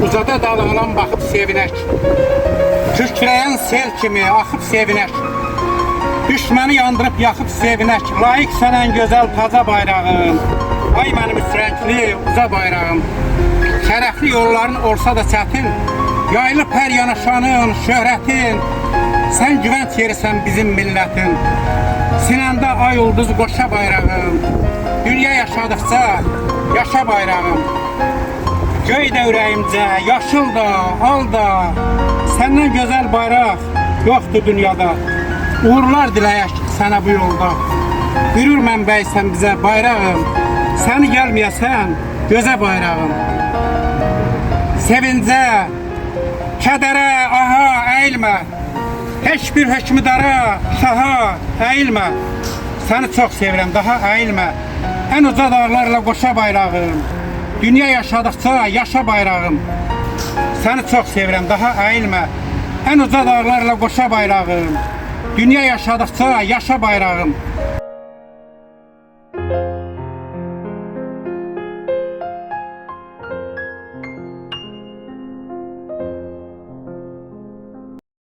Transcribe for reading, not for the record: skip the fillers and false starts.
Uzada dalğalan baxıb sevinək. Kükrəyən sel kimi axıb sevinək. Düşməni yandırıb yaxıb sevinək. Layiq sənən gözəl taza bayrağım. Ay mənim üstrenkli uza bayrağım. Şərəfli yolların olsa da çətin, yayılıb hər yanaşanın, şöhrətin. Sən güvənc yerisən bizim millətin. Sinəndə ay ulduz qoşa bayrağım. Dünya yaşadıqca yaşa bayrağım. Göy də ürəyimcə, yaşıl da, al da. Səndən gözəl bayraq yoxdur dünyada. Uğurlar diləyək sənə bu yolda. Qürur mənbəysən bizə bayrağım. Səni gəlməyəsən gözə bayrağım. Sevincə, kədərə, aha, əyilmə. Heç bir hökmüdara, şaha əyilmə. Səni çox sevirəm, daha əyilmə. Ən uca dağlarla qoşa bayrağım. Dünya yaşadıqca yaşa bayrağım. Səni çox sevirəm, daha əyilmə. Ən uca dağlarla qoşa bayrağım. Dünya yaşadıqca yaşa bayrağım.